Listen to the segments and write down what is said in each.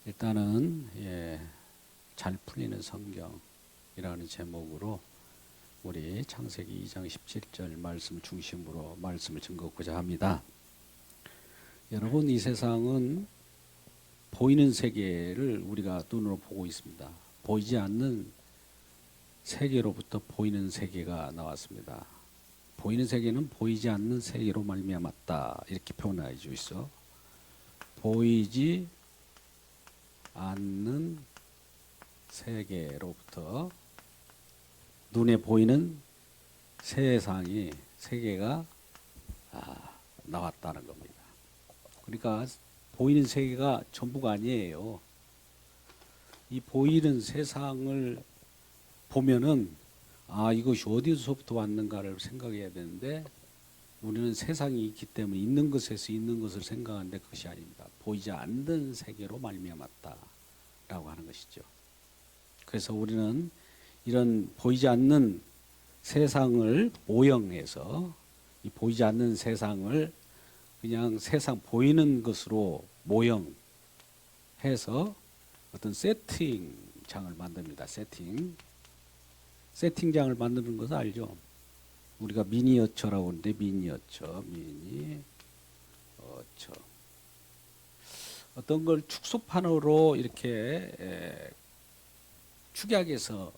일단은 잘 풀리는 성경이라는 제목으로 우리 창세기 2장 17절 말씀 중심으로 말씀을 증거하고자 합니다. 여러분, 이 세상은 보이는 세계를 우리가 눈으로 보고 있습니다. 보이지 않는 세계로부터 보이는 세계가 나왔습니다. 보이는 세계는 보이지 않는 세계로 말미암았다, 이렇게 표현하고 있어. 보이지 않는 세계로부터 눈에 보이는 세계가 나왔다는 겁니다. 그러니까 보이는 세계가 전부가 아니에요. 이 보이는 세상을 보면은 이것이 어디서부터 왔는가를 생각해야 되는데, 우리는 세상이 있기 때문에 있는 것에서 있는 것을 생각하는데 그것이 아닙니다. 보이지 않는 세계로 말미암았다라고 하는 것이죠. 그래서 우리는 이런 보이지 않는 세상을 모형해서, 이 보이지 않는 세상을 그냥 세상 보이는 것으로 모형해서 어떤 세팅장을 만듭니다. 세팅장을 만드는 것을 알죠? 우리가 미니어처라고 하는데, 미니어처. 어떤 걸 축소판으로 이렇게 축약해서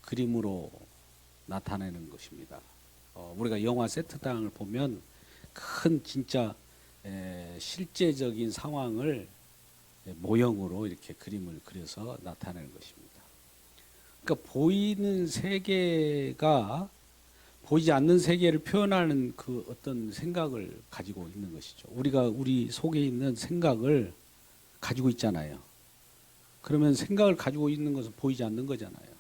그림으로 나타내는 것입니다. 우리가 영화 세트장을 보면 큰 진짜 실제적인 상황을 모형으로 이렇게 그림을 그려서 나타내는 것입니다. 그러니까 보이는 세계가 보이지 않는 세계를 표현하는 그 어떤 생각을 가지고 있는 것이죠. 우리가 우리 속에 있는 생각을 가지고 있잖아요. 그러면 생각을 가지고 있는 것은 보이지 않는 거잖아요.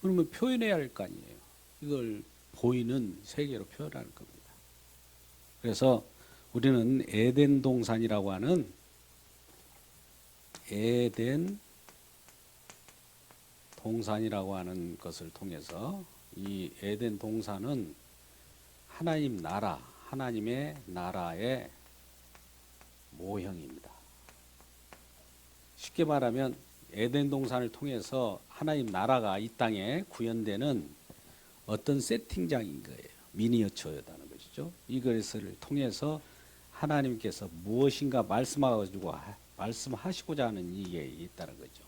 그러면 표현해야 할 거 아니에요. 이걸 보이는 세계로 표현하는 겁니다. 그래서 우리는 에덴 동산이라고 하는 것을 통해서, 이 에덴 동산은 하나님의 나라의 모형입니다. 쉽게 말하면 에덴 동산을 통해서 하나님 나라가 이 땅에 구현되는 어떤 세팅장인 거예요. 미니어처였다는 것이죠. 이것을 통해서 하나님께서 무엇인가 말씀하시고자 하는 이게 있다는 거죠.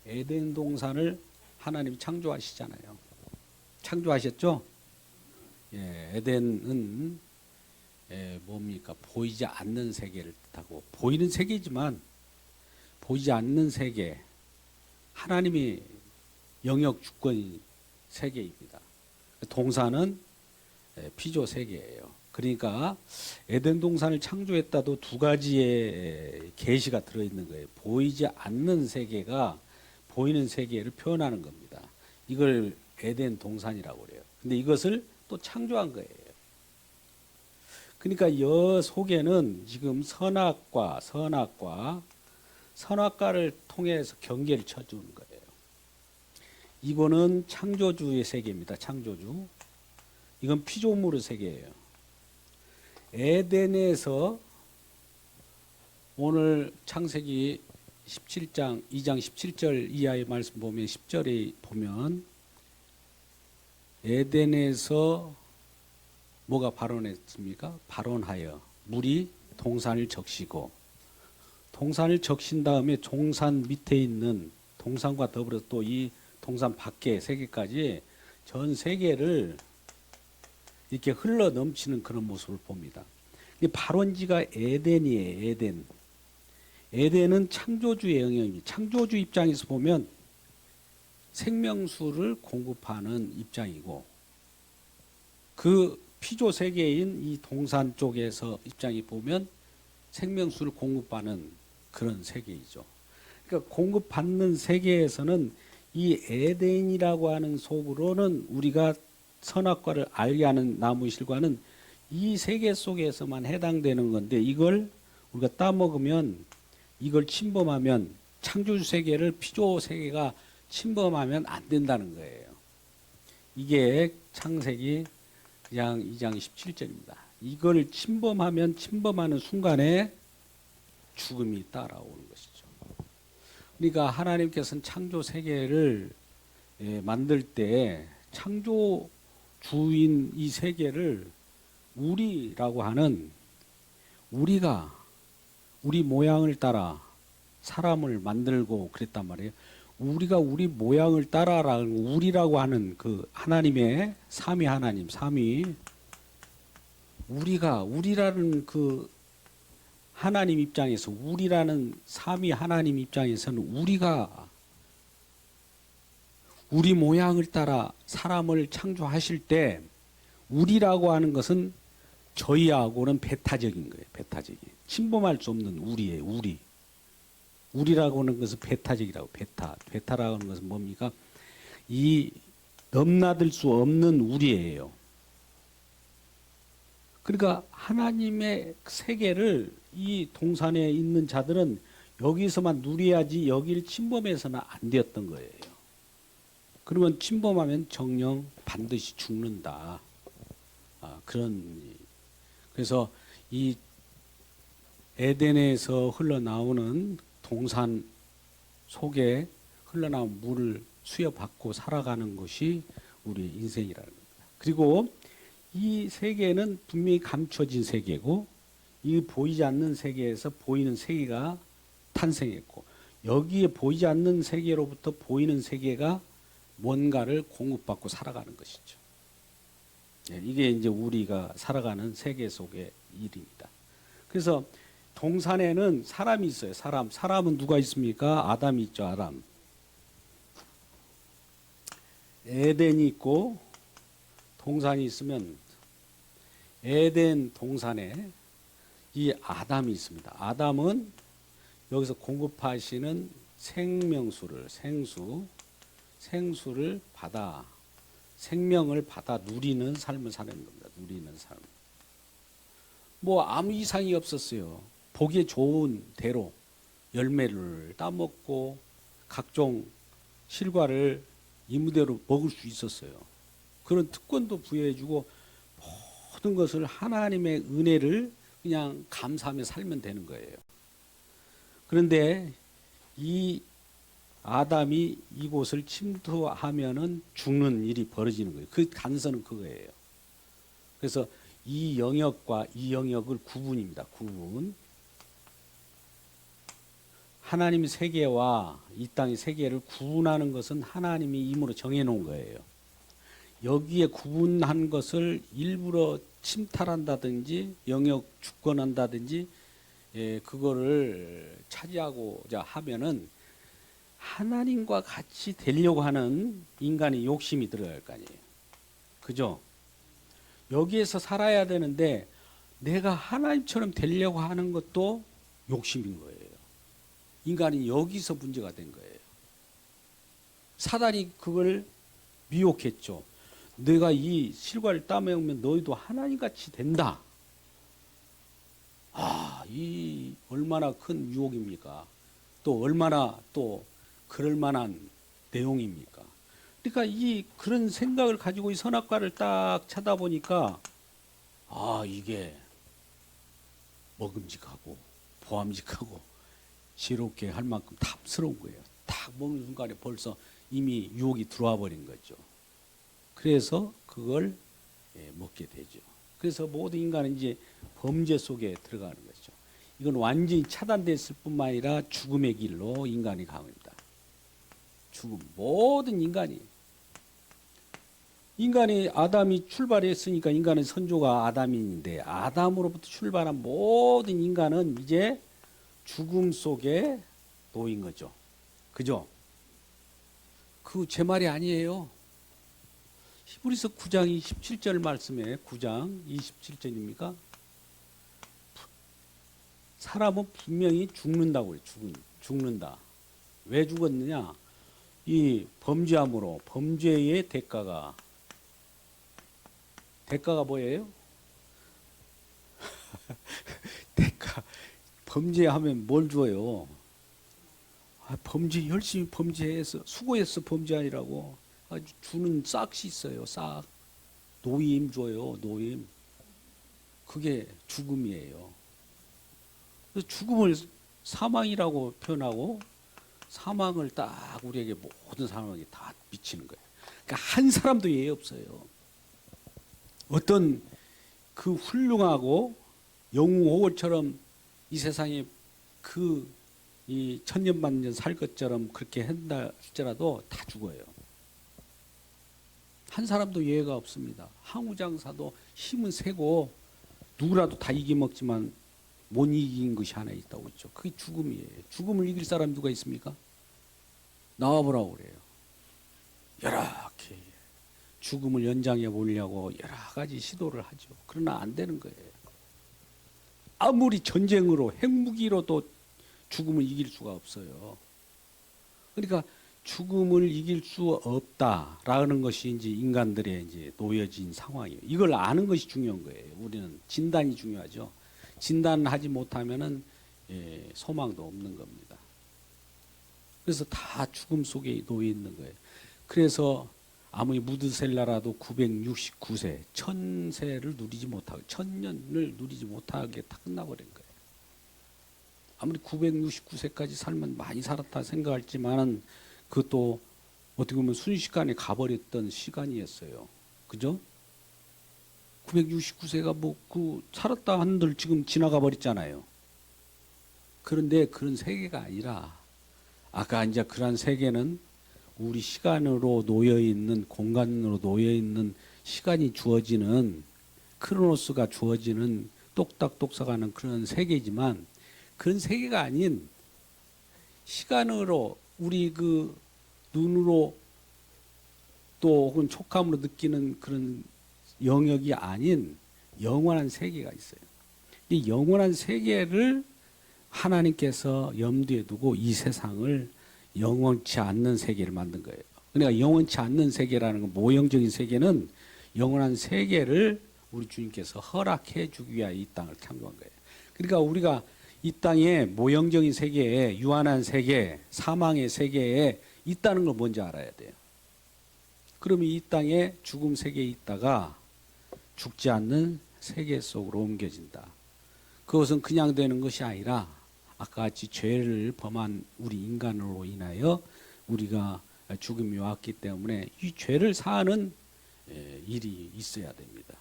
에덴 동산을 하나님이 창조하시잖아요. 창조하셨죠? 에덴은 뭡니까? 보이지 않는 세계를 뜻하고, 보이는 세계지만 보이지 않는 세계, 하나님이 영역 주권 세계입니다. 동산은 피조 세계예요. 그러니까 에덴 동산을 창조했다도 두 가지의 계시가 들어있는 거예요. 보이지 않는 세계가 보이는 세계를 표현하는 겁니다. 이걸 에덴 동산이라고 그래요. 근데 이것을 또 창조한 거예요. 그러니까 이 속에는 지금 선악과를 통해서 경계를 쳐주는 거예요. 이거는 창조주의 세계입니다. 창조주. 이건 피조물의 세계예요. 에덴에서 오늘 창세기 2장 17절 이하의 말씀 보면, 10절에 보면 에덴에서 뭐가 발원했습니까? 발원하여 물이 동산을 적시고, 동산을 적신 다음에 동산 밑에 있는 동산과 더불어서 또 이 동산 밖의 세계까지 전 세계를 이렇게 흘러 넘치는 그런 모습을 봅니다. 이 발원지가 에덴이에요. 에덴은 창조주의 영역입니다. 창조주 입장에서 보면 생명수를 공급하는 입장이고, 그 피조 세계인 이 동산 쪽에서 입장이 보면 생명수를 공급하는 그런 세계이죠. 그러니까 공급받는 세계에서는 이 에덴이라고 하는 속으로는 우리가 선악과를 알게 하는 나무실과는 이 세계 속에서만 해당되는 건데, 이걸 우리가 따먹으면, 이걸 침범하면, 창조주 세계를 피조 세계가 침범하면 안 된다는 거예요. 이게 창세기 그냥 2장 17절입니다. 이걸 침범하면 침범하는 순간에 죽음이 따라오는 것이죠. 그러니까 하나님께서는 창조 세계를 만들 때 창조 주인 이 세계를 우리라고 하는 우리가 우리 모양을 따라 사람을 만들고 그랬단 말이에요. 우리가 우리 모양을 따라라는 우리라고 하는 그 하나님의 삼위 하나님, 삼위 우리라는 그 하나님 입장에서 우리라는 삼위 하나님 입장에서는 우리가 우리 모양을 따라 사람을 창조하실 때 우리라고 하는 것은 저희하고는 배타적인 거예요. 배타적인. 침범할 수 없는 우리예요. 우리라고 하는 것은 배타적이라고. 배타라고 하는 것은 뭡니까? 이 넘나들 수 없는 우리예요. 그러니까 하나님의 세계를 이 동산에 있는 자들은 여기서만 누려야지 여기를 침범해서는 안 되었던 거예요. 그러면 침범하면 정령 반드시 죽는다. 그래서 이 에덴에서 흘러나오는 동산 속에 흘러나온 물을 수여받고 살아가는 것이 우리의 인생이라는 겁니다. 그리고 이 세계는 분명히 감춰진 세계고 이 보이지 않는 세계에서 보이는 세계가 탄생했고 여기에 보이지 않는 세계로부터 보이는 세계가 뭔가를 공급받고 살아가는 것이죠. 이게 이제 우리가 살아가는 세계 속의 일입니다. 그래서 동산에는 사람이 있어요. 사람은 누가 있습니까? 아담이 있죠. 아담. 에덴이 있고 동산이 있으면 에덴 동산에 이 아담이 있습니다. 아담은 여기서 공급하시는 생수를 받아 생명을 받아 누리는 삶을 사는 겁니다. 누리는 삶. 뭐 아무 이상이 없었어요. 보기에 좋은 대로 열매를 따먹고 각종 실과를 이무대로 먹을 수 있었어요. 그런 특권도 부여해주고 모든 것을 하나님의 은혜를 그냥 감사하며 살면 되는 거예요. 그런데 이 아담이 이곳을 침투하면은 죽는 일이 벌어지는 거예요. 그 단서는 그거예요. 그래서 이 영역과 이 영역을 구분입니다. 구분. 하나님의 세계와 이 땅의 세계를 구분하는 것은 하나님이 임으로 정해놓은 거예요. 여기에 구분한 것을 일부러 침탈한다든지 영역 주권한다든지 그거를 차지하고자 하면은 하나님과 같이 되려고 하는 인간의 욕심이 들어갈 거 아니에요. 그죠? 여기에서 살아야 되는데 내가 하나님처럼 되려고 하는 것도 욕심인 거예요. 인간이 여기서 문제가 된 거예요. 사단이 그걸 미혹했죠. 내가 이 실과를 따먹으면 너희도 하나님같이 된다. 이 얼마나 큰 유혹입니까? 또 얼마나 또 그럴 만한 내용입니까? 그러니까 이 그런 생각을 가지고 이 선악과를 딱 쳐다보니까 이게 먹음직하고 보암직하고 지롭게 할 만큼 탐스러운 거예요. 딱 먹는 순간에 벌써 이미 유혹이 들어와 버린 거죠. 그래서 그걸 먹게 되죠. 그래서 모든 인간은 이제 범죄 속에 들어가는 거죠. 이건 완전히 차단됐을 뿐만 아니라 죽음의 길로 인간이 가입니다. 죽음. 모든 인간이 아담이 출발했으니까 인간의 선조가 아담인데 아담으로부터 출발한 모든 인간은 이제 죽음 속에 놓인 거죠. 그죠? 그 제 말이 아니에요. 히브리서 9장 27절 말씀에 9장 27절입니까? 사람은 분명히 죽는다고 그래요. 죽는다. 왜 죽었느냐? 이 범죄함으로 범죄의 대가가 뭐예요? 범죄하면 뭘 줘요? 열심히 범죄해서 수고해서 범죄하니라고 주는 싹이 있어요. 싹. 노임 줘요. 노임. 그게 죽음이에요. 죽음을 사망이라고 표현하고 사망을 딱 우리에게 모든 사람에게 다 미치는 거예요. 그러니까 한 사람도 예외 없어요. 어떤 그 훌륭하고 영웅호걸처럼 이 세상에 그 이 천년만년 살 것처럼 그렇게 한다 할지라도 다 죽어요. 한 사람도 예외가 없습니다. 항우장사도 힘은 세고 누구라도 다 이기먹지만 못 이긴 것이 하나 있다고 했죠. 그게 죽음이에요. 죽음을 이길 사람이 누가 있습니까? 나와보라고 그래요. 이렇게 죽음을 연장해 보려고 여러 가지 시도를 하죠. 그러나 안 되는 거예요. 아무리 전쟁으로 핵무기로도 죽음을 이길 수가 없어요. 그러니까 죽음을 이길 수 없다라는 것이 이제 인간들의 이제 놓여진 상황이에요. 이걸 아는 것이 중요한 거예요. 우리는 진단이 중요하죠. 진단하지 못하면은 소망도 없는 겁니다. 그래서 다 죽음 속에 놓여 있는 거예요. 그래서 아무리 무드셀라라도 969세, 1000세를 누리지 못하고 1000년을 누리지 못하게 다 끝나버린 거예요. 아무리 969세까지 살면 많이 살았다 생각할지만은 그것도 어떻게 보면 순식간에 가버렸던 시간이었어요. 그죠? 969세가 뭐 그 살았다 한들 지금 지나가 버렸잖아요. 그런데 그런 세계가 아니라 아까 이제 그런 세계는 우리 시간으로 놓여 있는 공간으로 놓여 있는 시간이 주어지는 크로노스가 주어지는 똑딱똑딱하는 그런 세계지만 그런 세계가 아닌 시간으로 우리 그 눈으로 또 혹은 촉감으로 느끼는 그런 영역이 아닌 영원한 세계가 있어요. 이 영원한 세계를 하나님께서 염두에 두고 이 세상을 영원치 않는 세계를 만든 거예요. 그러니까 영원치 않는 세계라는 건 모형적인 세계는 영원한 세계를 우리 주님께서 허락해 주기 위하여 이 땅을 창조한 거예요. 그러니까 우리가 이 땅에 모형적인 세계에 유한한 세계, 사망의 세계에 있다는 걸 먼저 알아야 돼요. 그러면 이 땅에 죽음 세계에 있다가 죽지 않는 세계 속으로 옮겨진다. 그것은 그냥 되는 것이 아니라 아까 같이 죄를 범한 우리 인간으로 인하여 우리가 죽음이 왔기 때문에 이 죄를 사하는 일이 있어야 됩니다.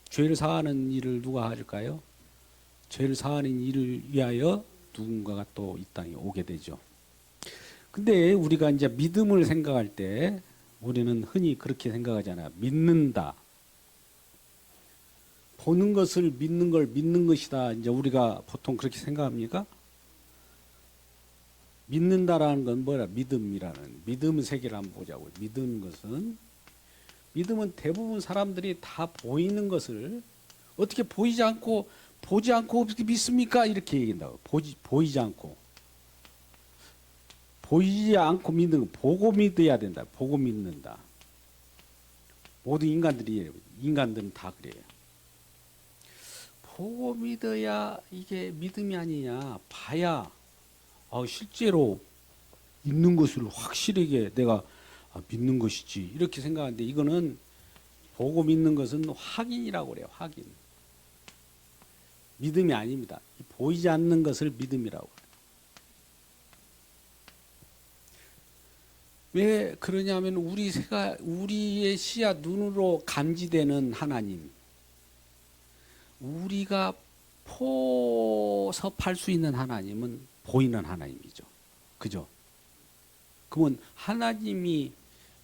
죄를 사하는 일을 누가 할까요? 죄를 사하는 일을 위하여 누군가가 또 이 땅에 오게 되죠. 근데 우리가 이제 믿음을 생각할 때 우리는 흔히 그렇게 생각하잖아요. 믿는다. 보는 것을 믿는 걸 믿는 것이다. 이제 우리가 보통 그렇게 생각합니까? 믿는다라는 건 뭐라? 믿음이라는. 믿음 세계를 한번 보자고요. 믿음은 대부분 사람들이 다 보이는 것을 어떻게 보지 않고 어떻게 믿습니까? 이렇게 얘기한다고. 보이지 않고. 보이지 않고 믿는 거, 보고 믿어야 된다. 보고 믿는다. 모든 인간들은 다 그래요. 보고 믿어야 이게 믿음이 아니냐. 봐야 실제로 있는 것을 확실하게 내가 믿는 것이지. 이렇게 생각하는데 이거는 보고 믿는 것은 확인이라고 그래요. 확인. 믿음이 아닙니다. 보이지 않는 것을 믿음이라고 해요. 왜 그러냐면 우리의 시야 눈으로 감지되는 하나님, 우리가 포섭할 수 있는 하나님은 보이는 하나님이죠. 그죠? 그러면 하나님이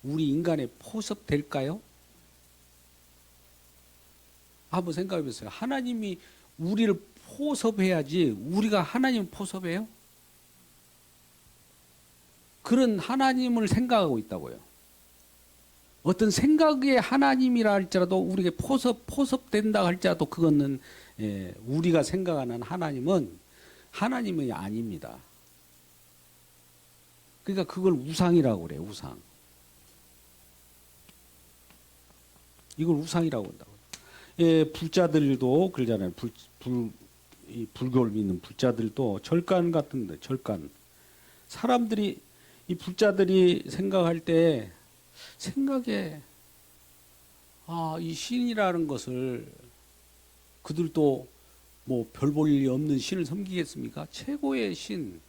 우리 인간에 포섭될까요? 한번 생각해 보세요. 하나님이 우리를 포섭해야지 우리가 하나님을 포섭해요? 그런 하나님을 생각하고 있다고요. 어떤 생각의 하나님이라 할지라도 우리에게 포섭된다 할지라도 그거는 우리가 생각하는 하나님은 하나님이 아닙니다. 그러니까 그걸 우상이라고 그래요. 우상. 이걸 우상이라고 한다고요. 불자들도 그러잖아요. 불교를 믿는 불자들도 절간 같은데 절간. 사람들이 이 불자들이 생각할 때 생각에 이 신이라는 것을 그들도 뭐 별 볼 일이 없는 신을 섬기겠습니까? 최고의 신,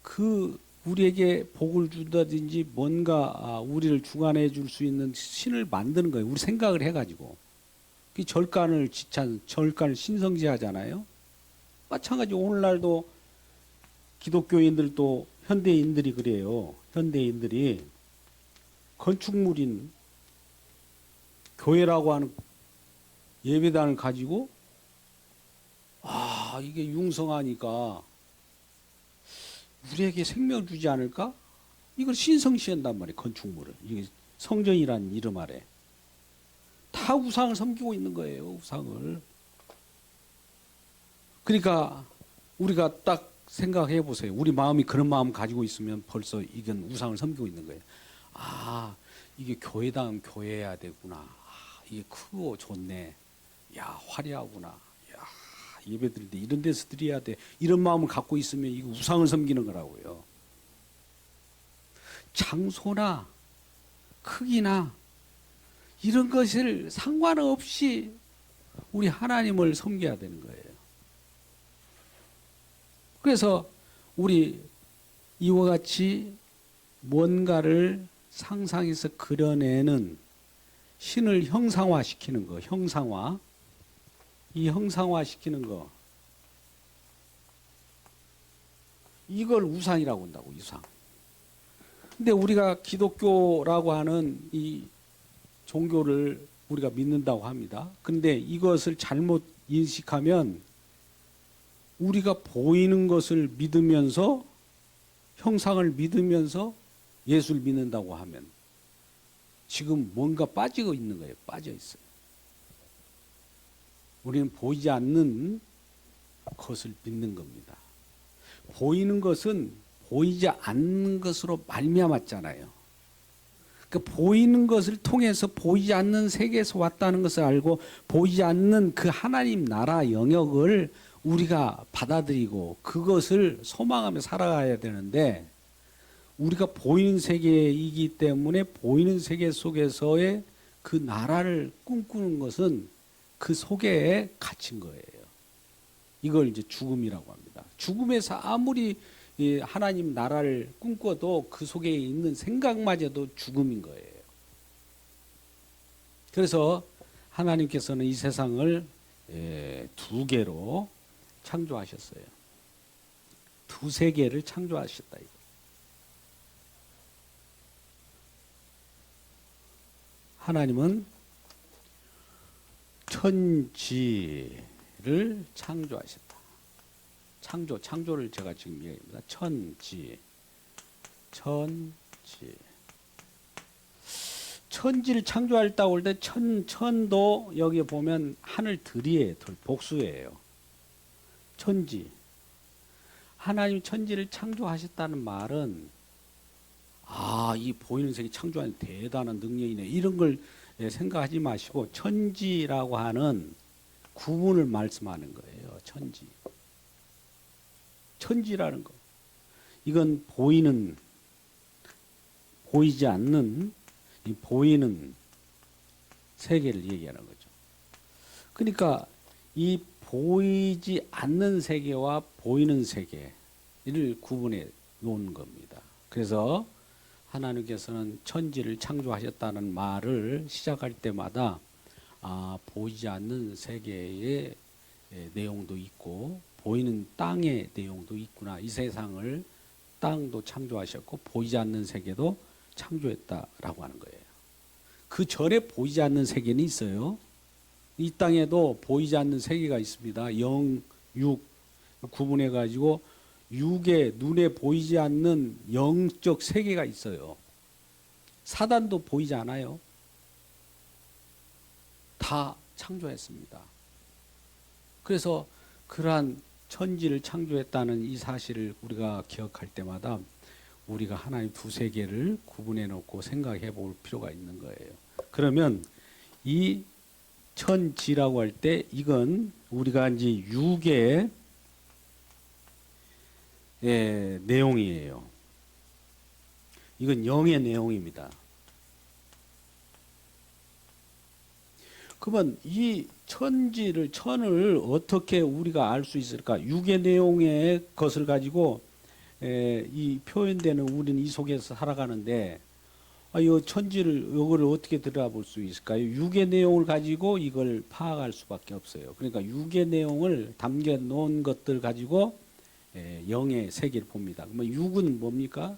그 우리에게 복을 준다든지 뭔가 우리를 주관해 줄 수 있는 신을 만드는 거예요. 우리 생각을 해가지고. 그 절간을 신성시하잖아요. 마찬가지 오늘날도 기독교인들도 현대인들이 그래요. 현대인들이 건축물인 교회라고 하는 예배당을 가지고 이게 융성하니까 우리에게 생명을 주지 않을까? 이걸 신성시한단 말이에요. 건축물을. 이게 성전이라는 이름 아래. 다 우상을 섬기고 있는 거예요. 우상을. 그러니까 우리가 딱 생각해 보세요. 우리 마음이 그런 마음 가지고 있으면 벌써 이건 우상을 섬기고 있는 거예요. 이게 교회다운 교회해야 되구나. 이게 크고 좋네. 야, 화려하구나. 야, 예배 드릴 때 이런 데서 드려야 돼. 이런 마음을 갖고 있으면 이거 우상을 섬기는 거라고요. 장소나 크기나 이런 것을 상관없이 우리 하나님을 섬겨야 되는 거예요. 그래서 우리 이와 같이 뭔가를 상상해서 그려내는 신을 형상화시키는 거, 형상화. 이 형상화시키는 거. 이걸 우상이라고 한다고, 우상. 근데 우리가 기독교라고 하는 이 종교를 우리가 믿는다고 합니다. 근데 이것을 잘못 인식하면 우리가 보이는 것을 믿으면서 형상을 믿으면서 예수를 믿는다고 하면 지금 뭔가 빠지고 있는 거예요. 빠져 있어요. 우리는 보이지 않는 것을 믿는 겁니다. 보이는 것은 보이지 않는 것으로 말미암았잖아요. 그러니까 보이는 것을 통해서 보이지 않는 세계에서 왔다는 것을 알고 보이지 않는 그 하나님 나라 영역을 우리가 받아들이고 그것을 소망하며 살아가야 되는데 우리가 보이는 세계이기 때문에 보이는 세계 속에서의 그 나라를 꿈꾸는 것은 그 속에 갇힌 거예요. 이걸 이제 죽음이라고 합니다. 죽음에서 아무리 하나님 나라를 꿈꿔도 그 속에 있는 생각마저도 죽음인 거예요. 그래서 하나님께서는 이 세상을 두 개로 창조하셨어요. 두세 개를 창조하셨다. 하나님은 천지를 창조하셨다. 창조를 제가 지금 얘기합니다. 천지를 창조했다고 할 때 천도 여기 보면 하늘들이에요. 복수예요. 천지. 하나님 천지를 창조하셨다는 말은 이 보이는 세계 창조하는 대단한 능력이네. 이런 걸 생각하지 마시고 천지라고 하는 구분을 말씀하는 거예요. 천지라는 거. 이건 보이지 않는 보이는 세계를 얘기하는 거죠. 그러니까 이 보이지 않는 세계와 보이는 세계를 구분해 놓은 겁니다. 그래서 하나님께서는 천지를 창조하셨다는 말을 시작할 때마다 보이지 않는 세계의 내용도 있고 보이는 땅의 내용도 있구나. 이 세상을 땅도 창조하셨고 보이지 않는 세계도 창조했다라고 하는 거예요. 그 전에 보이지 않는 세계는 있어요. 이 땅에도 보이지 않는 세계가 있습니다. 영, 육 구분해 가지고 육의 눈에 보이지 않는 영적 세계가 있어요. 사단도 보이지 않아요. 다 창조했습니다. 그래서 그러한 천지를 창조했다는 이 사실을 우리가 기억할 때마다 우리가 하나님 두세 개를 구분해 놓고 생각해 볼 필요가 있는 거예요. 그러면 이 천지라고 할 때 이건 우리가 이제 육의 내용이에요. 이건 영의 내용입니다. 그러면 이 천을 어떻게 우리가 알 수 있을까? 육의 내용의 것을 가지고 이 표현되는 우리는 이 속에서 살아가는데 이 천지를 이거를 어떻게 들여다볼 수 있을까요? 육의 내용을 가지고 이걸 파악할 수밖에 없어요. 그러니까 육의 내용을 담겨 놓은 것들 가지고 영의 세계를 봅니다. 그러면 육은 뭡니까?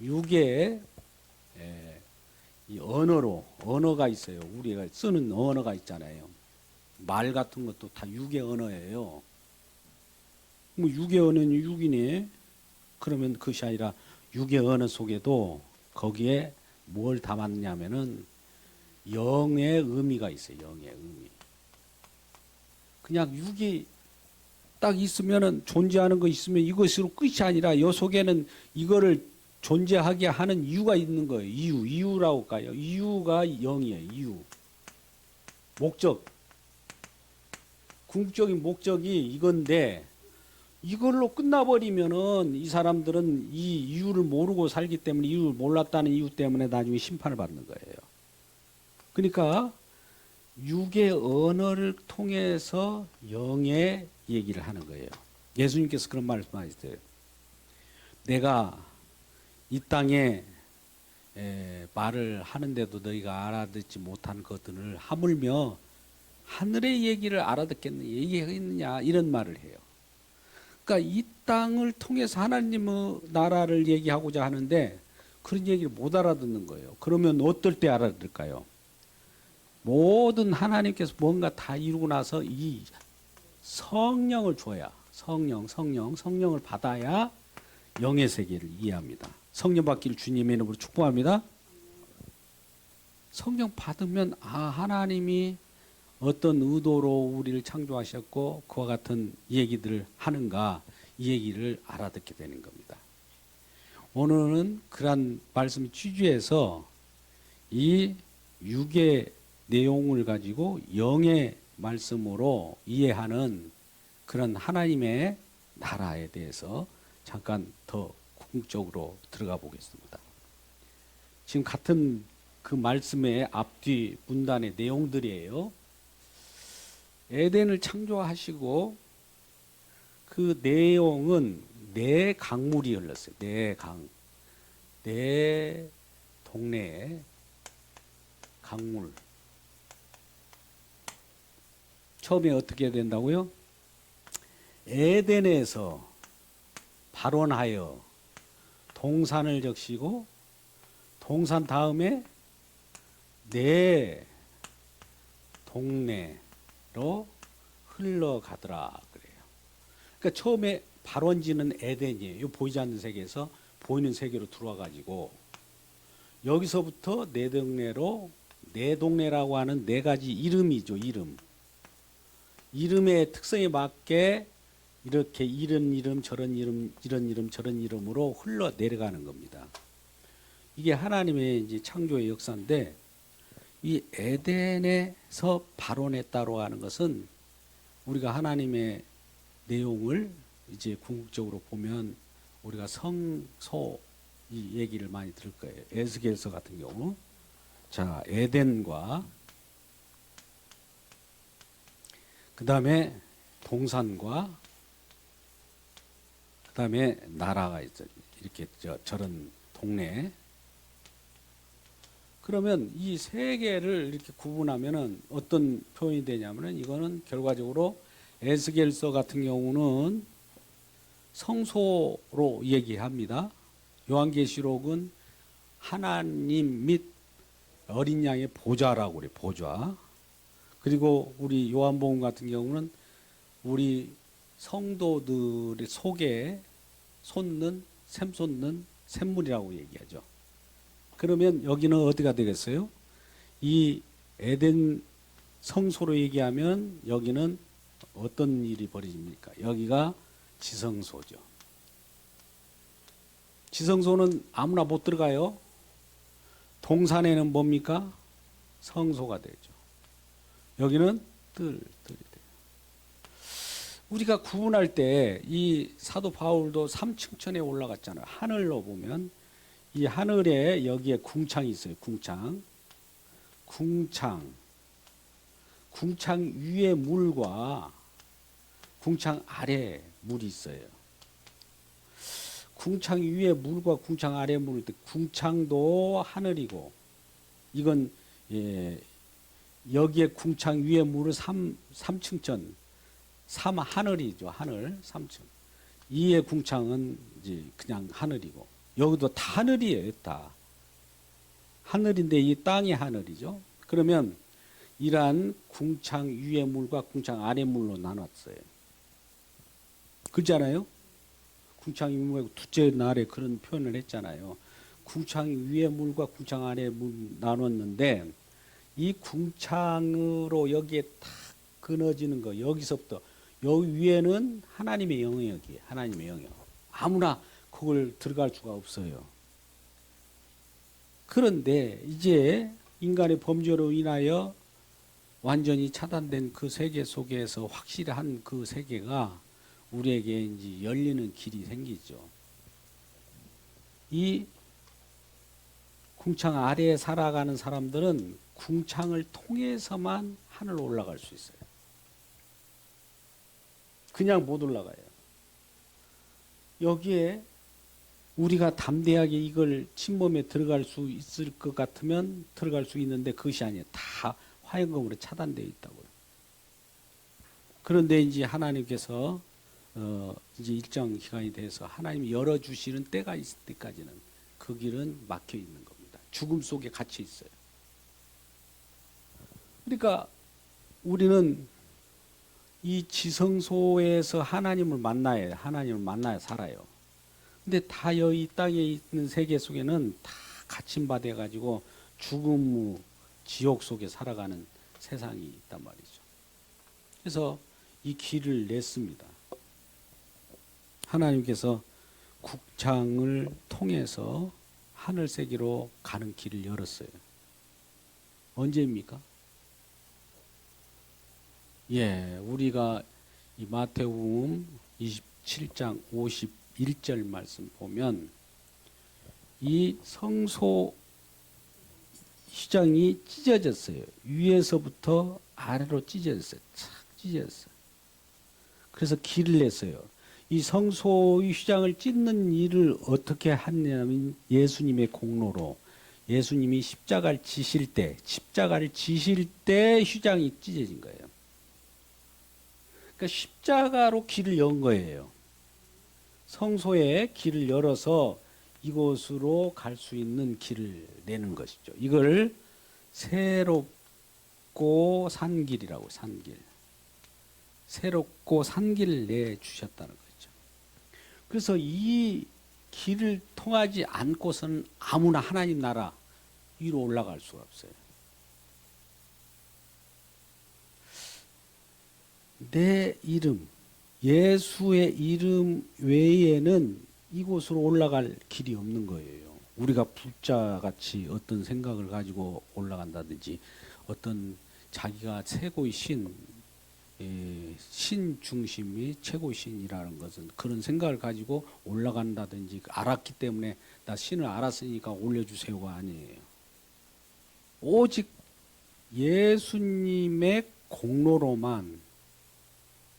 육의 이 언어가 있어요. 우리가 쓰는 언어가 있잖아요. 말 같은 것도 다 육의 언어예요. 뭐 육의 언어는 육이네. 그러면 그것이 아니라 육의 언어 속에도 거기에 뭘 담았냐면은 영의 의미가 있어요. 영의 의미. 그냥 육이 딱 있으면은 존재하는 거 있으면 이것으로 끝이 아니라 이 속에는 이거를 존재하게 하는 이유가 있는 거예요. 이유라고 할까요? 이유가 영이에요. 이유. 목적. 궁극적인 목적이 이건데 이걸로 끝나버리면은 이 사람들은 이 이유를 모르고 살기 때문에 이유를 몰랐다는 이유 때문에 나중에 심판을 받는 거예요. 그러니까 육의 언어를 통해서 영의 얘기를 하는 거예요. 예수님께서 그런 말씀하셨어요. 내가 이 땅에 말을 하는데도 너희가 알아듣지 못한 것들을 하물며 하늘의 얘기를 얘기하겠느냐 이런 말을 해요. 그러니까 이 땅을 통해서 하나님의 나라를 얘기하고자 하는데 그런 얘기를 못 알아듣는 거예요. 그러면 어떨 때 알아들을까요? 모든 하나님께서 뭔가 다 이루고 나서 이 성령을 줘야 성령을 받아야 영의 세계를 이해합니다. 성령 받기를 주님의 이름으로 축복합니다. 성령 받으면 하나님이 어떤 의도로 우리를 창조하셨고 그와 같은 얘기들을 하는가 이 얘기를 알아듣게 되는 겁니다. 오늘은 그러한 말씀 취지에서 이 육의 내용을 가지고 영의 말씀으로 이해하는 그런 하나님의 나라에 대해서 잠깐 더 궁극적으로 들어가 보겠습니다. 지금 같은 그 말씀의 앞뒤 문단의 내용들이에요. 에덴을 창조하시고 그 내용은 네 강물이 흘렀어요. 네 동네에 강물. 처음에 어떻게 된다고요? 에덴에서 발원하여 동산을 적시고 동산 다음에 네 동네로 흘러가더라 그래요. 그러니까 처음에 발원지는 에덴이에요. 보이지 않는 세계에서 보이는 세계로 들어와 가지고 여기서부터 네 동네로 네 동네라고 하는 네 가지 이름이죠. 이름의 특성에 맞게 이렇게 이런 이름 저런 이름 이런 이름 저런 이름으로 흘러 내려가는 겁니다. 이게 하나님의 이제 창조의 역사인데 이 에덴에서 발원했다고 하는 것은 우리가 하나님의 내용을 이제 궁극적으로 보면 우리가 성소 이 얘기를 많이 들을 거예요. 에스겔서 같은 경우. 자, 에덴과 그 다음에 동산과 그 다음에 나라가 있어요. 이렇게 저런 동네. 그러면 이 세 개를 이렇게 구분하면은 어떤 표현이 되냐면은 이거는 결과적으로 에스겔서 같은 경우는 성소로 얘기합니다. 요한계시록은 하나님 및 어린 양의 보좌라고 그래요. 보좌. 그리고 우리 요한복음 같은 경우는 우리 성도들의 속에 솟는 샘솟는 샘물이라고 얘기하죠. 그러면 여기는 어디가 되겠어요? 이 에덴 성소로 얘기하면 여기는 어떤 일이 벌어집니까? 여기가 지성소죠. 지성소는 아무나 못 들어가요. 동산에는 뭡니까? 성소가 되죠. 여기는 뜰이 돼요. 우리가 구분할 때 이 사도 바울도 3층천에 올라갔잖아요. 하늘로 보면 이 하늘에 여기에 궁창이 있어요. 궁창 위에 물과 궁창 아래에 물이 있어요. 궁창 위에 물과 궁창 아래 물, 궁창도 하늘이고, 이건 여기에 궁창 위에 물은 3층전, 하늘이죠. 하늘 3층. 이에 궁창은 이제 그냥 하늘이고, 여기도 다 하늘이에요. 다 하늘인데 이 땅이 하늘이죠. 그러면 이러한 궁창 위의 물과 궁창 아래 물로 나눴어요. 그렇잖아요? 궁창 위의 물과 둘째 날에 그런 표현을 했잖아요. 궁창 위의 물과 궁창 아래 물 나눴는데, 이 궁창으로 여기에 탁 끊어지는 거, 여기서부터 여기 위에는 하나님의 영역이에요. 하나님의 영역. 아무나 그걸 들어갈 수가 없어요. 그런데 이제 인간의 범죄로 인하여 완전히 차단된 그 세계 속에서 확실한 그 세계가 우리에게 이제 열리는 길이 생기죠. 이 궁창 아래에 살아가는 사람들은 궁창을 통해서만 하늘로 올라갈 수 있어요. 그냥 못 올라가요. 여기에 우리가 담대하게 이걸 침범에 들어갈 수 있을 것 같으면 들어갈 수 있는데 그것이 아니에요. 다 화영검으로 차단되어 있다고요. 그런데 이제 하나님께서 이제 일정 기간이 돼서 하나님이 열어주시는 때가 있을 때까지는 그 길은 막혀 있는 겁니다. 죽음 속에 갇혀 있어요. 그러니까 우리는 이 지성소에서 하나님을 만나야 살아요. 근데 다 여기 땅에 있는 세계 속에는 다 갇힌 바 돼 가지고 죽음 후 지옥 속에 살아가는 세상이 있단 말이죠. 그래서 이 길을 냈습니다. 하나님께서 국창을 통해서 하늘 세계로 가는 길을 열었어요. 언제입니까? 우리가 이 마태복음 27장 51절 말씀 보면 이 성소 휘장이 찢어졌어요. 위에서부터 아래로 찢어졌어요. 착 찢어졌어요. 그래서 길을 냈어요. 이 성소의 휘장을 찢는 일을 어떻게 했냐면 예수님의 공로로, 예수님이 십자가를 지실 때 휘장이 찢어진 거예요. 그러니까 십자가로 길을 연 거예요. 성소에 길을 열어서 이곳으로 갈 수 있는 길을 내는 것이죠. 이걸 새롭고 산길이라고, 산길. 새롭고 산길을 내주셨다는 거죠. 그래서 이 길을 통하지 않고서는 아무나 하나님 나라 위로 올라갈 수가 없어요. 내 이름, 예수의 이름 외에는 이곳으로 올라갈 길이 없는 거예요. 우리가 불자같이 어떤 생각을 가지고 올라간다든지 어떤 자기가 최고의 신 중심이 최고의 신이라는 것은 그런 생각을 가지고 올라간다든지 알았기 때문에 나 신을 알았으니까 올려주세요가 아니에요. 오직 예수님의 공로로만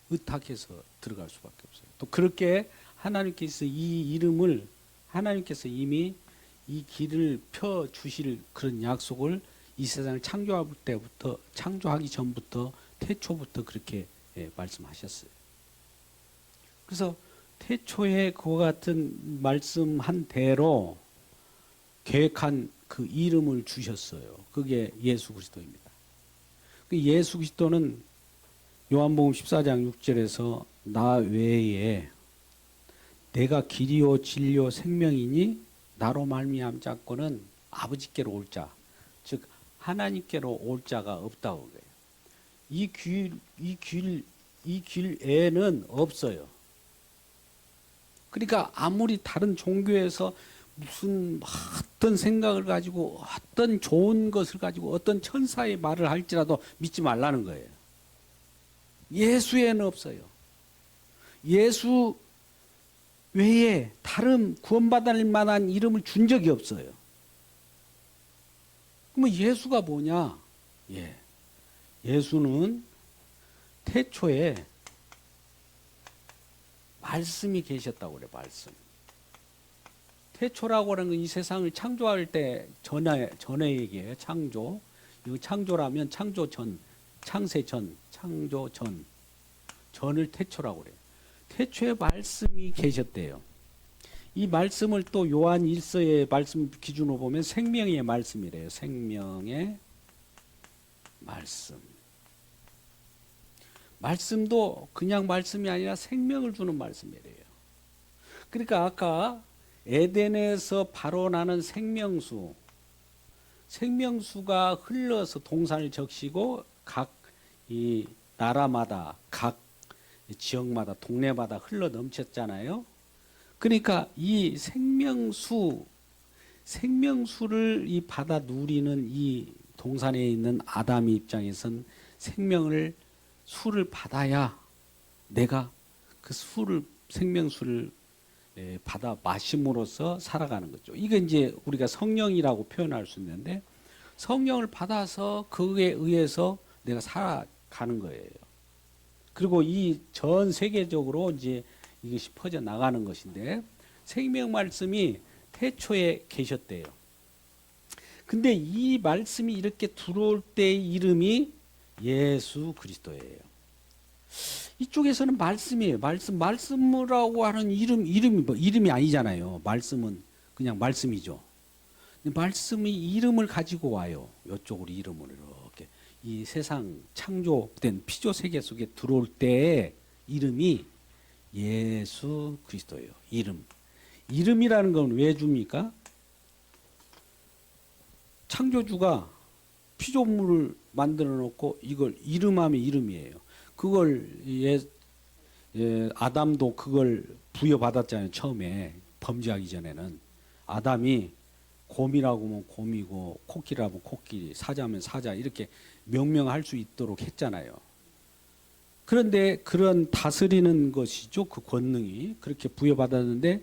의탁해서 들어갈 수밖에 없어요. 또 그렇게 하나님께서 하나님께서 이미 이 길을 펴 주실 그런 약속을 이 세상을 창조하기 전부터 태초부터 그렇게 말씀하셨어요. 그래서 태초에 그와 같은 말씀한 대로 계획한 그 이름을 주셨어요. 그게 예수 그리스도입니다. 그 예수 그리스도는 요한복음 14장 6절에서 나 외에 내가 길이요 진리요 생명이니 나로 말미암지 않고는 아버지께로 올 자, 즉 하나님께로 올 자가 없다고 그래요. 이 길 에는 없어요. 그러니까 아무리 다른 종교에서 무슨 어떤 생각을 가지고 어떤 좋은 것을 가지고 어떤 천사의 말을 할지라도 믿지 말라는 거예요. 예수에는 없어요. 예수 외에 다른 구원받을 만한 이름을 준 적이 없어요. 그러면 예수가 뭐냐? 예수는 태초에 말씀이 계셨다고 그래요. 말씀. 태초라고 하는 건 이 세상을 창조할 때 전에 얘기예요. 창조. 이거 창조라면 창조 전, 창세 전, 창조 전, 전을 태초라고 그래요. 태초에 말씀이 계셨대요. 이 말씀을 또 요한 1서의 말씀 기준으로 보면 생명의 말씀이래요. 생명의 말씀. 말씀도 그냥 말씀이 아니라 생명을 주는 말씀이래요. 그러니까 아까 에덴에서 발원하는 생명수가 흘러서 동산을 적시고 각 이 나라마다 각 지역마다 동네마다 흘러 넘쳤잖아요. 그러니까 이 생명수를 이 받아 누리는 이 동산에 있는 아담의 입장에선 수를 받아야 내가 그 생명수를 받아 마심으로써 살아가는 거죠. 이게 이제 우리가 성령이라고 표현할 수 있는데 성령을 받아서 그에 의해서 내가 살아가는 거예요. 그리고 이 전 세계적으로 이제 이것이 퍼져 나가는 것인데 생명 말씀이 태초에 계셨대요. 근데 이 말씀이 이렇게 들어올 때의 이름이 예수 그리스도예요. 이쪽에서는 말씀이에요. 말씀이라고 하는 이름이 아니잖아요. 말씀은 그냥 말씀이죠. 근데 말씀이 이름을 가지고 와요. 이쪽으로 이름을 이렇게 이 세상 창조된 피조 세계 속에 들어올 때의 이름이 예수 그리스도예요. 이름이라는 건 왜 줍니까? 창조주가 피조물을 만들어 놓고 이걸 이름하면 이름이에요. 그걸 아담도 그걸 부여받았잖아요. 처음에 범죄하기 전에는 아담이 곰이라고 하면 곰이고 코끼리라고 하면 코끼리, 사자면 사자 이렇게 명명할 수 있도록 했잖아요. 그런데 그런 다스리는 것이죠. 그 권능이 그렇게 부여받았는데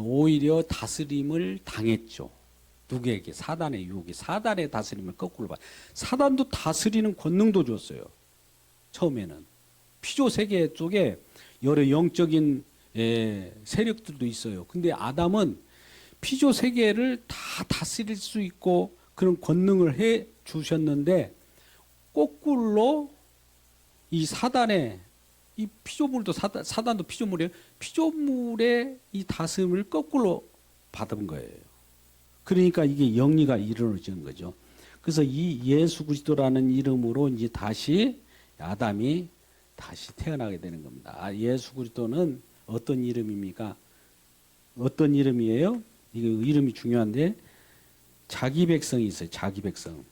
오히려 다스림을 당했죠. 누구에게? 사단의 유혹이. 사단의 다스림을 거꾸로 받. 사단도 다스리는 권능도 줬어요. 처음에는 피조 세계 쪽에 여러 영적인 세력들도 있어요. 근데 아담은 피조 세계를 다 다스릴 수 있고 그런 권능을 해 주셨는데 거꾸로 이 사단의 이 피조물도 사단도 피조물이에요. 피조물의 이 다스림을 거꾸로 받은 거예요. 그러니까 이게 영리가 이루어지는 거죠. 그래서 이 예수 그리스도라는 이름으로 이제 다시 아담이 다시 태어나게 되는 겁니다. 예수 그리스도는 어떤 이름입니까? 어떤 이름이에요? 이게 이름이 중요한데 자기 백성이 있어요. 자기 백성.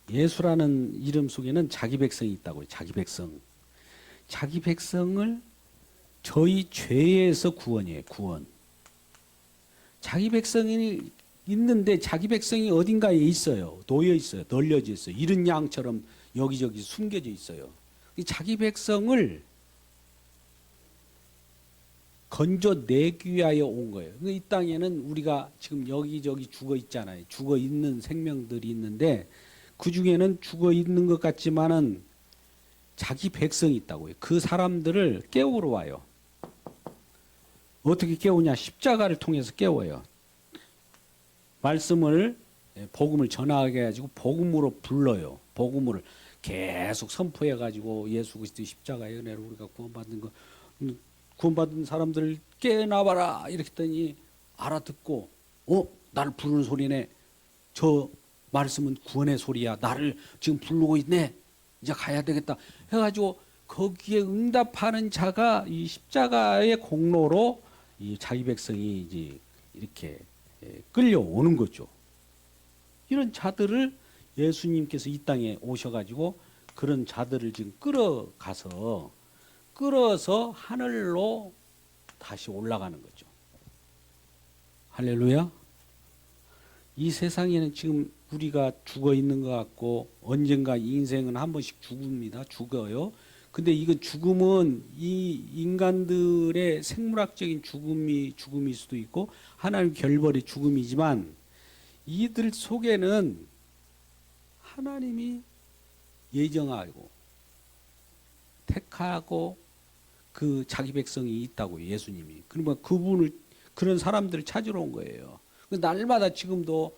예수라는 이름 속에는 자기 백성이 있다고요. 자기 백성. 자기 백성을 저희 죄에서 구원이에요. 구원. 자기 백성이 있는데 자기 백성이 어딘가에 있어요. 놓여 있어요. 널려져 있어요. 이른 양처럼 여기저기 숨겨져 있어요. 자기 백성을 건져내기 위하여 온 거예요. 이 땅에는 우리가 지금 여기저기 죽어 있잖아요. 죽어 있는 생명들이 있는데 그 중에는 죽어 있는 것 같지만은 자기 백성이 있다고요. 그 사람들을 깨우러 와요. 어떻게 깨우냐? 십자가를 통해서 깨워요. 말씀을 복음을 전하게 해가지고 복음으로 불러요. 복음을 계속 선포해 가지고 예수 그리스도의 십자가의 은혜로 우리가 구원받는 거, 구원받은 사람들을 깨어나봐라 이렇게 했더니 알아듣고 나를 부르는 소리네. 저 말씀은 구원의 소리야. 나를 지금 부르고 있네. 이제 가야 되겠다 해가지고 거기에 응답하는 자가 이 십자가의 공로로 이 자기 백성이 이제 이렇게 끌려오는 거죠. 이런 자들을 예수님께서 이 땅에 오셔가지고 그런 자들을 지금 끌어서 하늘로 다시 올라가는 거죠. 할렐루야. 이 세상에는 지금 우리가 죽어 있는 것 같고 언젠가 인생은 한 번씩 죽습니다. 죽어요. 근데 이건 죽음은 이 인간들의 생물학적인 죽음일 수도 있고 하나님 결벌의 죽음이지만 이들 속에는 하나님이 예정하고 택하고 그 자기 백성이 있다고 예수님이. 그러면 그런 사람들을 찾으러 온 거예요. 날마다 지금도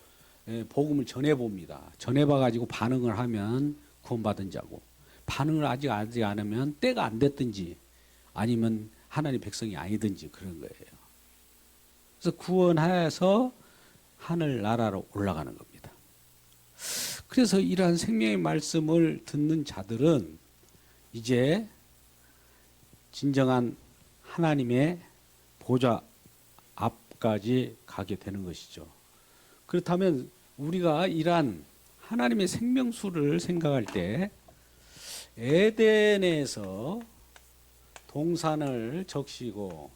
복음을 전해 봅니다. 전해 봐 가지고 반응을 하면 구원받은 자고, 반응을 아직 안 하면 때가 안 됐든지 아니면 하나님 백성이 아니든지 그런 거예요. 그래서 구원하여서 하늘 나라로 올라가는 겁니다. 그래서 이러한 생명의 말씀을 듣는 자들은 이제 진정한 하나님의 보좌 앞까지 가게 되는 것이죠. 그렇다면 우리가 이러한 하나님의 생명수를 생각할 때 에덴에서 동산을 적시고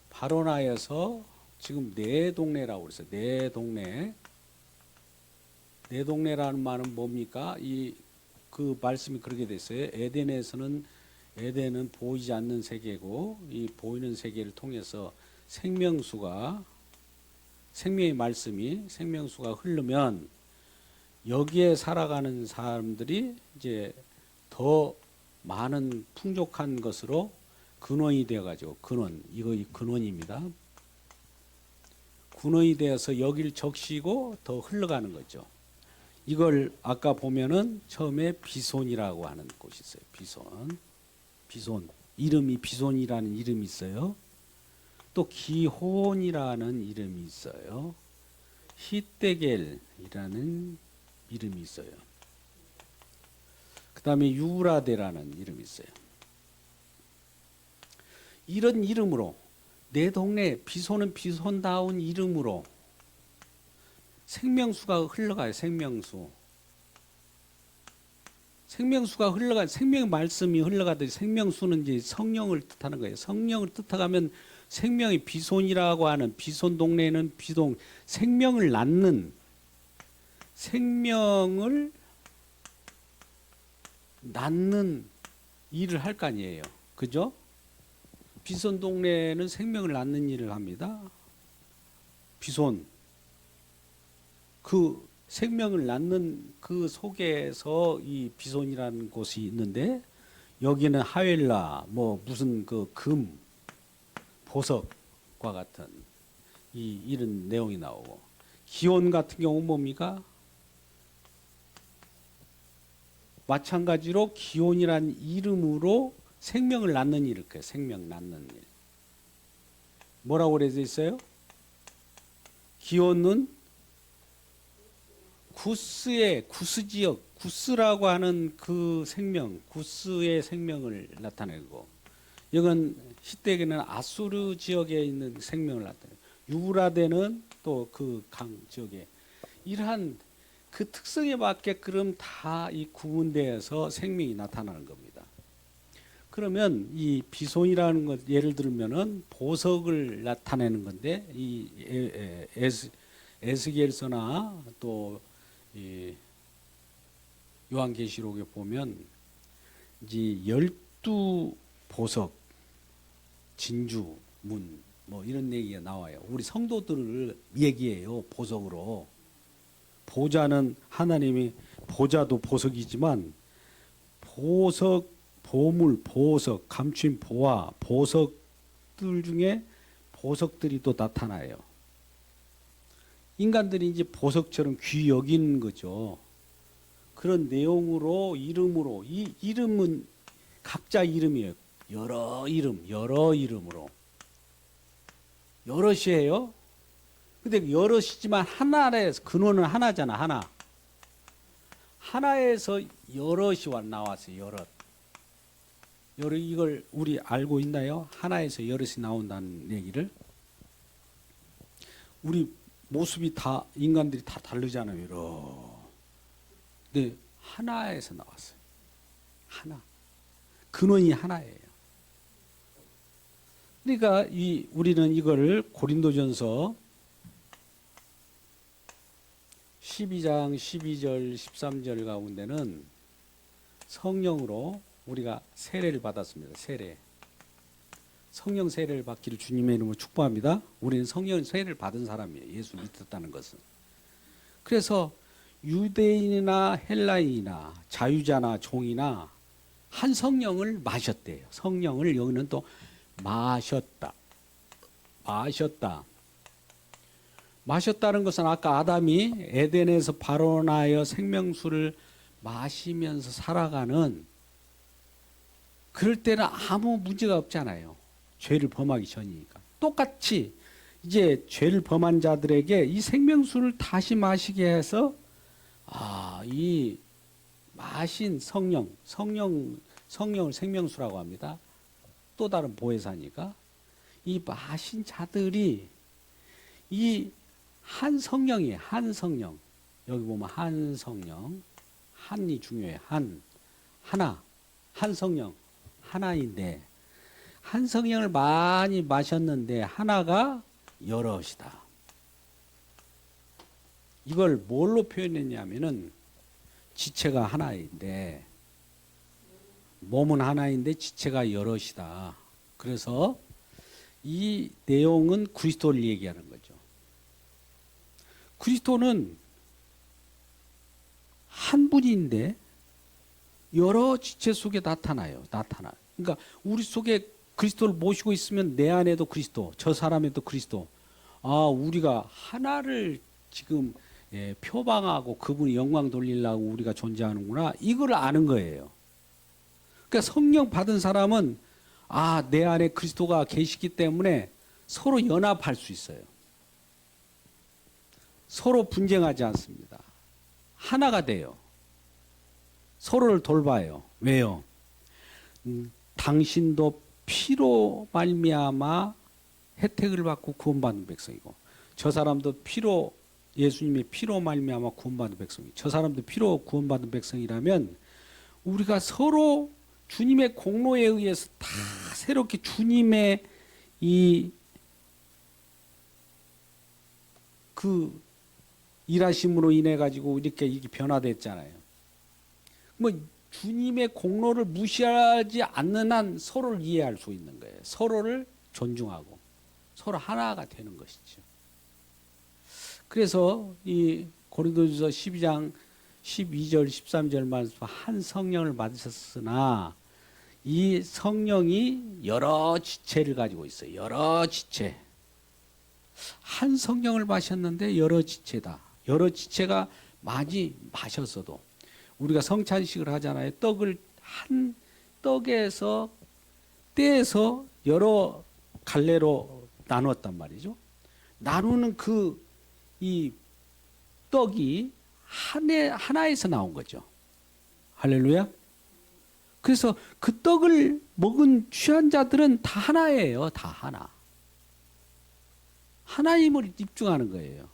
발원하여서 지금 내 동네라고 그랬어요. 내 동네. 내 동네라는 말은 뭡니까? 그 말씀이 그렇게 됐어요. 에덴은 보이지 않는 세계고 이 보이는 세계를 통해서 생명의 말씀이 생명수가 흐르면 여기에 살아가는 사람들이 이제 더 많은 풍족한 것으로 근원이 되어 가지고 이거 근원입니다. 근원이 되어서 여기를 적시고 더 흘러가는 거죠. 이걸 아까 보면은 처음에 비손이라고 하는 곳이 있어요. 비손. 이름이 비손이라는 이름이 있어요. 또 기혼이라는 이름이 있어요. 히데겔이라는 이름이 있어요. 그 다음에 유라데라는 이름이 있어요. 이런 이름으로 내 동네 비손은 비손다운 이름으로 생명수가 흘러가요. 생명수가 흘러가, 생명의 말씀이 흘러가듯이 생명수는 이제 성령을 뜻하는 거예요. 성령을 뜻하면 생명의 비손이라고 하는 비손 동네는 생명을 낳는 일을 할 거 아니에요. 그죠? 비손 동네는 생명을 낳는 일을 합니다. 비손. 그 생명을 낳는 그 속에서 이 비손이라는 곳이 있는데 여기는 하웰라 무슨 그 금, 보석과 같은 이런 내용이 나오고 기온 같은 경우는 뭡니까? 마찬가지로 기온이란 이름으로 생명을 낳는 일을 해요. 생명 낳는 일. 뭐라고 그래져 있어요? 기온은 구스 지역, 구스라고 하는 그 생명, 구스의 생명을 나타내고, 이건 히데기는 아수르 지역에 있는 생명을 나타내고, 유라데는 또 그 강 지역에 이러한 그 특성에 맞게끔 다 이 구분되어서 생명이 나타나는 겁니다. 그러면 이 비손이라는 것 예를 들면은 보석을 나타내는 건데 이 에스겔서나 또 이 요한계시록에 보면 이제 12보석, 진주, 문 이런 얘기가 나와요. 우리 성도들을 얘기해요. 보석으로. 보좌는 하나님이 보좌도 보석이지만 보석, 보물, 보석, 감추인 보화, 보석들 중에 보석들이 또 나타나요. 인간들이 이제 보석처럼 귀 여기는 거죠. 그런 내용으로 이름으로 이 이름은 각자 이름이에요. 여러 이름으로 여럿이에요. 근데 여럿이지만 하나에서 근원은 하나잖아. 하나에서 여럿이 나왔어요. 여럿 이걸 우리 알고 있나요? 하나에서 여럿이 나온다는 얘기를. 우리 모습이 다 인간들이 다 다르잖아요. 근데 하나에서 나왔어요. 하나. 근원이 하나예요. 그러니까 우리는 이거를 고린도전서 12장 12절 13절 가운데는 성령으로 우리가 세례를 받았습니다. 성령 세례를 받기를 주님의 이름으로 축복합니다. 우리는 성령 세례를 받은 사람이에요. 예수 믿었다는 것은. 그래서 유대인이나 헬라인이나 자유자나 종이나 한 성령을 마셨대요. 성령을 여기는 또 마셨다. 마셨다. 마셨다는 것은 아까 아담이 에덴에서 발원하여 생명수를 마시면서 살아가는, 그럴 때는 아무 문제가 없잖아요. 죄를 범하기 전이니까. 똑같이 이제 죄를 범한 자들에게 이 생명수를 다시 마시게 해서 이 마신 성령을 생명수라고 합니다. 또 다른 보혜사니까. 이 마신 자들이 이 한 성령이에요. 한 성령. 여기 보면 한 성령. 한이 중요해요. 하나. 한 성령. 하나인데, 한 성령을 많이 마셨는데 하나가 여럿이다. 이걸 뭘로 표현했냐면은, 지체가 하나인데, 몸은 하나인데 지체가 여럿이다. 그래서 이 내용은 그리스도를 얘기하는 거죠. 그리스도는 한 분인데 여러 지체 속에 나타나요. 그러니까 우리 속에 그리스도를 모시고 있으면 내 안에도 그리스도, 저 사람에도 그리스도. 우리가 하나를 지금 표방하고 그분이 영광 돌리려고 우리가 존재하는구나. 이걸 아는 거예요. 그러니까 성령 받은 사람은 내 안에 그리스도가 계시기 때문에 서로 연합할 수 있어요. 서로 분쟁하지 않습니다. 하나가 돼요. 서로를 돌봐요. 왜요? 당신도 피로 말미암아 혜택을 받고 구원받는 백성이고, 저 사람도 예수님의 피로 말미암아 구원받는 백성이고, 저 사람도 피로 구원받는 백성이라면 우리가 서로 주님의 공로에 의해서 다 새롭게 주님의 일하심으로 인해 가지고 이렇게 변화됐잖아요. 주님의 공로를 무시하지 않는 한 서로를 이해할 수 있는 거예요. 서로를 존중하고 서로 하나가 되는 것이죠. 그래서 이 고린도전서 12장 12절 13절 말씀, 한 성령을 받으셨으나 이 성령이 여러 지체를 가지고 있어요. 여러 지체. 한 성령을 마셨는데 여러 지체다. 여러 지체가 많이 마셨어도, 우리가 성찬식을 하잖아요. 떡을 한 떡에서 떼서 여러 갈래로 나누었단 말이죠. 나누는 이 떡이 하나에서 나온 거죠. 할렐루야. 그래서 그 떡을 먹은 취한 자들은 다 하나예요. 다 하나. 하나님을 입증하는 거예요.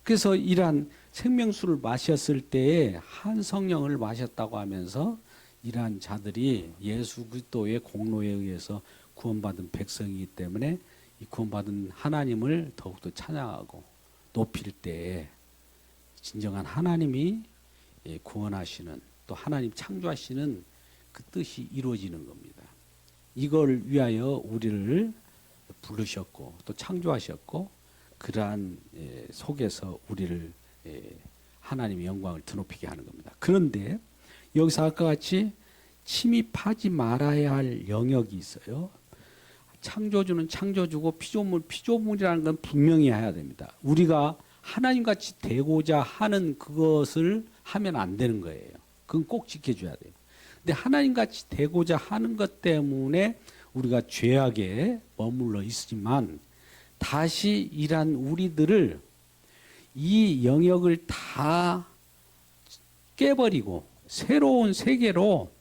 그래서 이러한 생명수를 마셨을 때에 한 성령을 마셨다고 하면서 이러한 자들이 예수 그리스도의 공로에 의해서 구원받은 백성이기 때문에 이 구원받은 하나님을 더욱더 찬양하고 높일 때에 진정한 하나님이 구원하시는, 또 하나님 창조하시는 그 뜻이 이루어지는 겁니다. 이걸 위하여 우리를 부르셨고 또 창조하셨고, 그러한 속에서 우리를 하나님의 영광을 드높이게 하는 겁니다. 그런데 여기서 아까 같이 침입하지 말아야 할 영역이 있어요. 창조주는 창조주고 피조물이라는 건 분명히 해야 됩니다. 우리가 하나님같이 되고자 하는 그것을 하면 안 되는 거예요. 그건 꼭 지켜줘야 돼요. 근데 하나님같이 되고자 하는 것 때문에 우리가 죄악에 머물러 있지만, 다시 이란 우리들을 이 영역을 다 깨버리고 새로운 세계로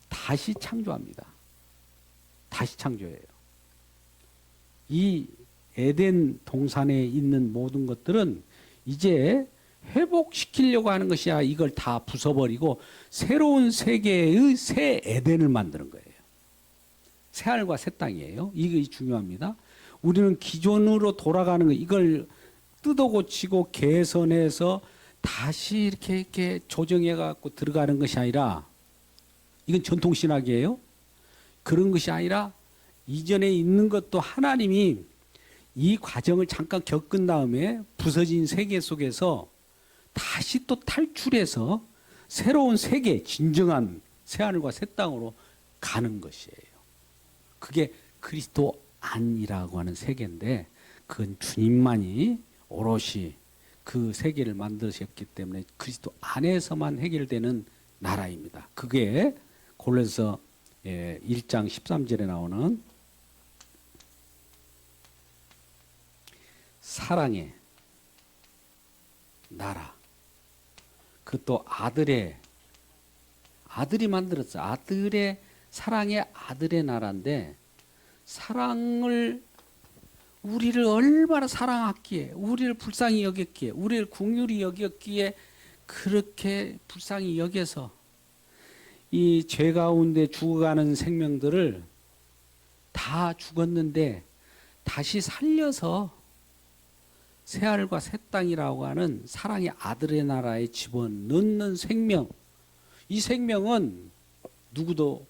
다시 창조합니다. 다시 창조해요. 이 에덴 동산에 있는 모든 것들은 이제 회복시키려고 하는 것이 아니라 이걸 다 부숴버리고 새로운 세계의 새 에덴을 만드는 거예요. 새 하늘과 새 땅이에요. 이게 중요합니다. 우리는 기존으로 돌아가는 거, 이걸 뜯어고치고 개선해서 다시 이렇게 조정해 갖고 들어가는 것이 아니라, 이건 전통신학이에요. 그런 것이 아니라 이전에 있는 것도 하나님이 이 과정을 잠깐 겪은 다음에 부서진 세계 속에서 다시 또 탈출해서 새로운 세계, 진정한 새하늘과 새 땅으로 가는 것이에요. 그게 그리스도 안이라고 하는 세계인데 그건 주님만이 오롯이 그 세계를 만드셨기 때문에 그리스도 안에서만 해결되는 나라입니다. 그게 골로새 1장 13절에 나오는 사랑의 나라. 그것도 아들이 만들었어. 아들의 사랑의 아들의 나라인데 사랑을 우리를 얼마나 사랑했기에 우리를 불쌍히 여겼기에 우리를 긍휼히 여겼기에 그렇게 불쌍히 여겨서 이 죄 가운데 죽어가는 생명들을 다 죽었는데 다시 살려서 새하늘과 새 땅이라고 하는 사랑의 아들의 나라에 집어넣는 생명. 이 생명은 누구도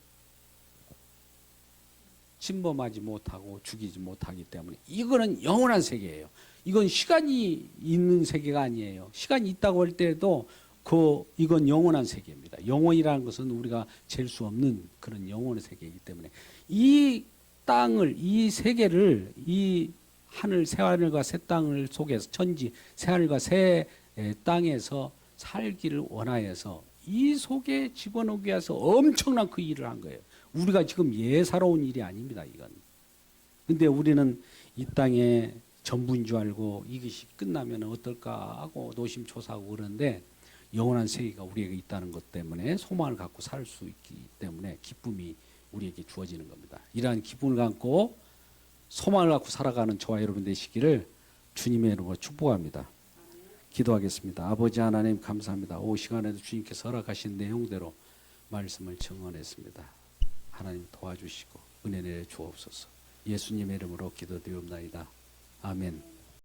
침범하지 못하고 죽이지 못하기 때문에 이거는 영원한 세계예요. 이건 시간이 있는 세계가 아니에요. 시간이 있다고 할 때도 이건 영원한 세계입니다. 영원이라는 것은 우리가 잴 수 없는 그런 영원의 세계이기 때문에 이 땅을 이 세계를 이 하늘 새하늘과 새 땅을 속에서 천지 새하늘과 새 땅에서 살기를 원하여서 이 속에 집어넣기 위해서 엄청난 그 일을 한 거예요. 우리가 지금 예사로운 일이 아닙니다. 이건. 근데 우리는 이 땅에 전부인 줄 알고 이것이 끝나면 어떨까 하고 노심초사하고 그러는데 영원한 세계가 우리에게 있다는 것 때문에 소망을 갖고 살 수 있기 때문에 기쁨이 우리에게 주어지는 겁니다. 이러한 기쁨을 갖고 소망을 갖고 살아가는 저와 여러분 되시기를 주님의 이름으로 축복합니다. 기도하겠습니다. 아버지 하나님 감사합니다. 오후 시간에도 주님께서 허락하신 내용대로 말씀을 증언했습니다. 하나님 도와주시고 은혜 내려 주옵소서. 예수님의 이름으로 기도드리옵나이다. 아멘.